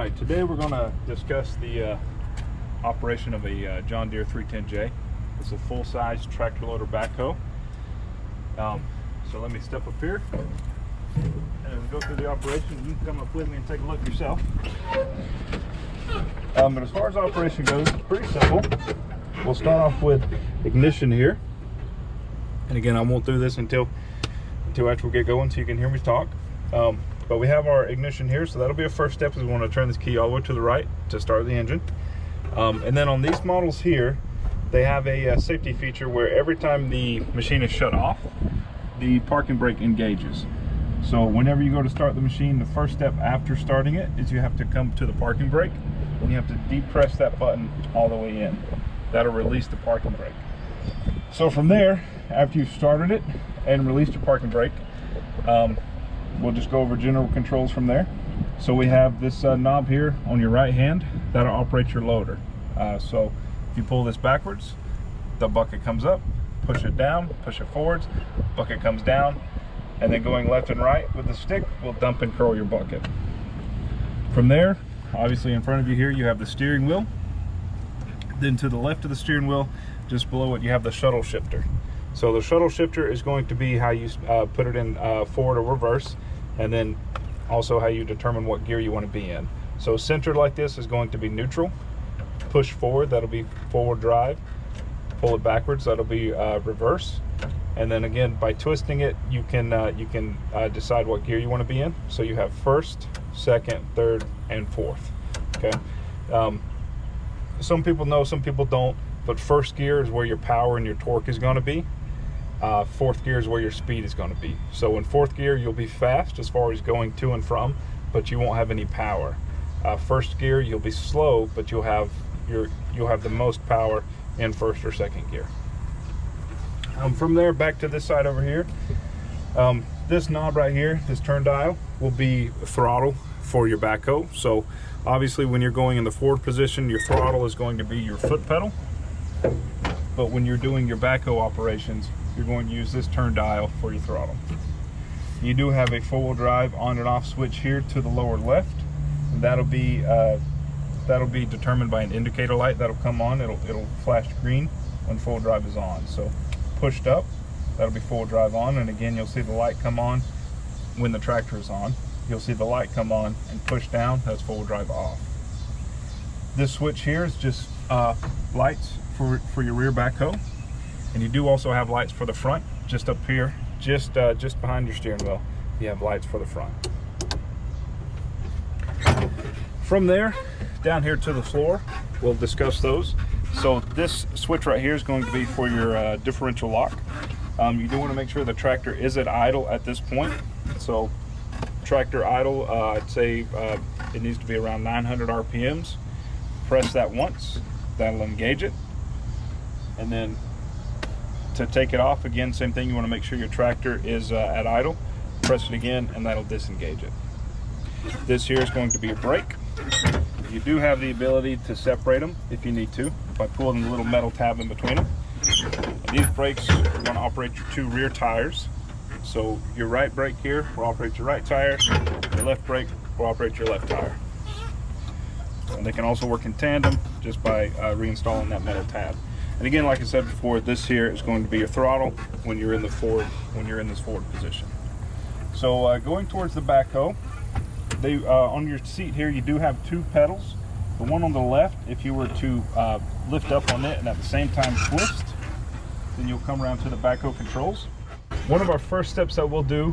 right, today we're going to discuss the operation of a John Deere 310J. It's a full-size tractor loader backhoe. So let me step up here and we'll go through the operation. You can come up with me and take a look yourself. But as far as operation goes, it's pretty simple. We'll start off with ignition here. And again, I won't do this until after we get going so you can hear me talk. But we have our ignition here, so that'll be a first step, is we want to turn this key all the way to the right to start the engine. And then on these models here, they have a safety feature where every time the machine is shut off, the parking brake engages. So whenever you go to start the machine, the first step after starting it is you have to come to the parking brake and you have to depress that button all the way in. That'll release the parking brake. So from there, after you've started it and released your parking brake, we'll just go over general controls from there. So we have this knob here on your right hand that'll operate your loader. So if you pull this backwards, the bucket comes up, push it down, push it forwards, bucket comes down, and then going left and right with the stick will dump and curl your bucket. From there, obviously in front of you here, you have the steering wheel. Then to the left of the steering wheel, just below it, you have the shuttle shifter. So the shuttle shifter is going to be how you put it in forward or reverse, and then also how you determine what gear you want to be in. So centered like this is going to be neutral. Push forward, that'll be forward drive. Pull it backwards, that'll be reverse. And then again, by twisting it, you can decide what gear you want to be in. So you have first, second, third, and fourth. Okay. Some people know, some people don't. But first gear is where your power and your torque is going to be. Fourth gear is where your speed is going to be. So in fourth gear, you'll be fast as far as going to and from, but you won't have any power. First gear, you'll be slow, but you'll have the most power in first or second gear. From there, back to this side over here. This knob right here, this turn dial, will be throttle for your backhoe. So obviously, when you're going in the forward position, your throttle is going to be your foot pedal. But when you're doing your backhoe operations, you're going to use this turn dial for your throttle. You do have a four-wheel drive on and off switch here to the lower left. And that'll be determined by an indicator light that'll come on. It'll flash green when full drive is on. So pushed up, that'll be full drive on, and again you'll see the light come on when the tractor is on. You'll see the light come on and push down, that's full drive off. This switch here is just lights for your rear backhoe, and you do also have lights for the front, just up here, just behind your steering wheel. You have lights for the front. From there, down here to the floor, we'll discuss those. So this switch right here is going to be for your differential lock. You do want to make sure the tractor is at idle at this point. So tractor idle, I'd say it needs to be around 900 RPMs. Press that once, that'll engage it. And then to take it off, again, same thing, you want to make sure your tractor is at idle. Press it again and that'll disengage it. This here is going to be a brake. You do have the ability to separate them if you need to by pulling the little metal tab in between them. And these brakes are going to operate your two rear tires. So your right brake here will operate your right tire, your left brake will operate your left tire. And they can also work in tandem just by reinstalling that metal tab. And again, like I said before, this here is going to be your throttle when you're in this forward position. So going towards the backhoe, on your seat here, you do have two pedals. The one on the left, if you were to lift up on it and at the same time twist, then you'll come around to the backhoe controls. One of our first steps that we'll do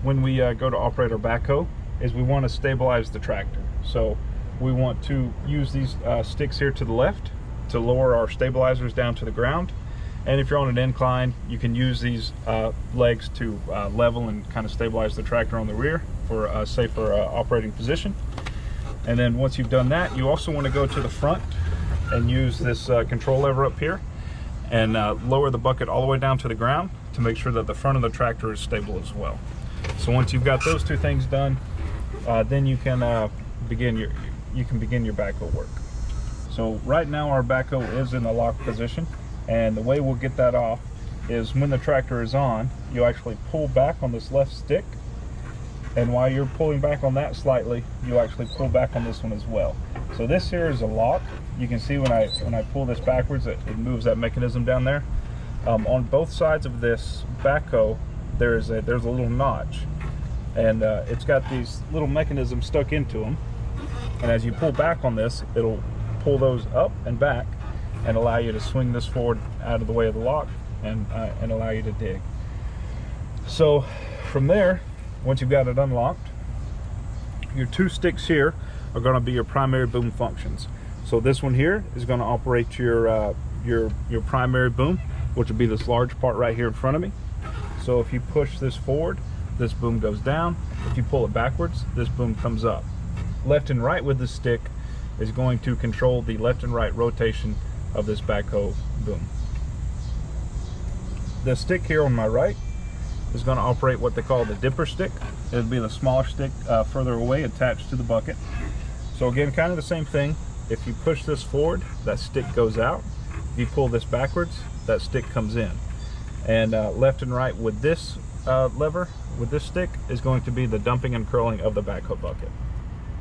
when we go to operate our backhoe is we want to stabilize the tractor. So we want to use these sticks here to the left to lower our stabilizers down to the ground. And if you're on an incline, you can use these legs to level and kind of stabilize the tractor on the rear for a safer operating position. And then once you've done that, you also want to go to the front and use this control lever up here and lower the bucket all the way down to the ground to make sure that the front of the tractor is stable as well. So once you've got those two things done, then you can begin your backhoe work. So right now our backhoe is in the lock position, and the way we'll get that off is when the tractor is on, you actually pull back on this left stick And while you're pulling back on that slightly, you'll actually pull back on this one as well. So this here is a lock. You can see when I pull this backwards, it moves that mechanism down there. On both sides of this backhoe, there's a little notch, and it's got these little mechanisms stuck into them. And as you pull back on this, it'll pull those up and back and allow you to swing this forward out of the way of the lock and allow you to dig. So from there, once you've got it unlocked, your two sticks here are going to be your primary boom functions. So this one here is going to operate your primary boom, which will be this large part right here in front of me. So if you push this forward, this boom goes down. If you pull it backwards, this boom comes up. Left and right with the stick is going to control the left and right rotation of this backhoe boom. The stick here on my right is going to operate what they call the dipper stick. It'll be the smaller stick further away attached to the bucket. So again, kind of the same thing. If you push this forward, that stick goes out. If you pull this backwards, that stick comes in. And left and right with this lever, with this stick, is going to be the dumping and curling of the backhoe bucket.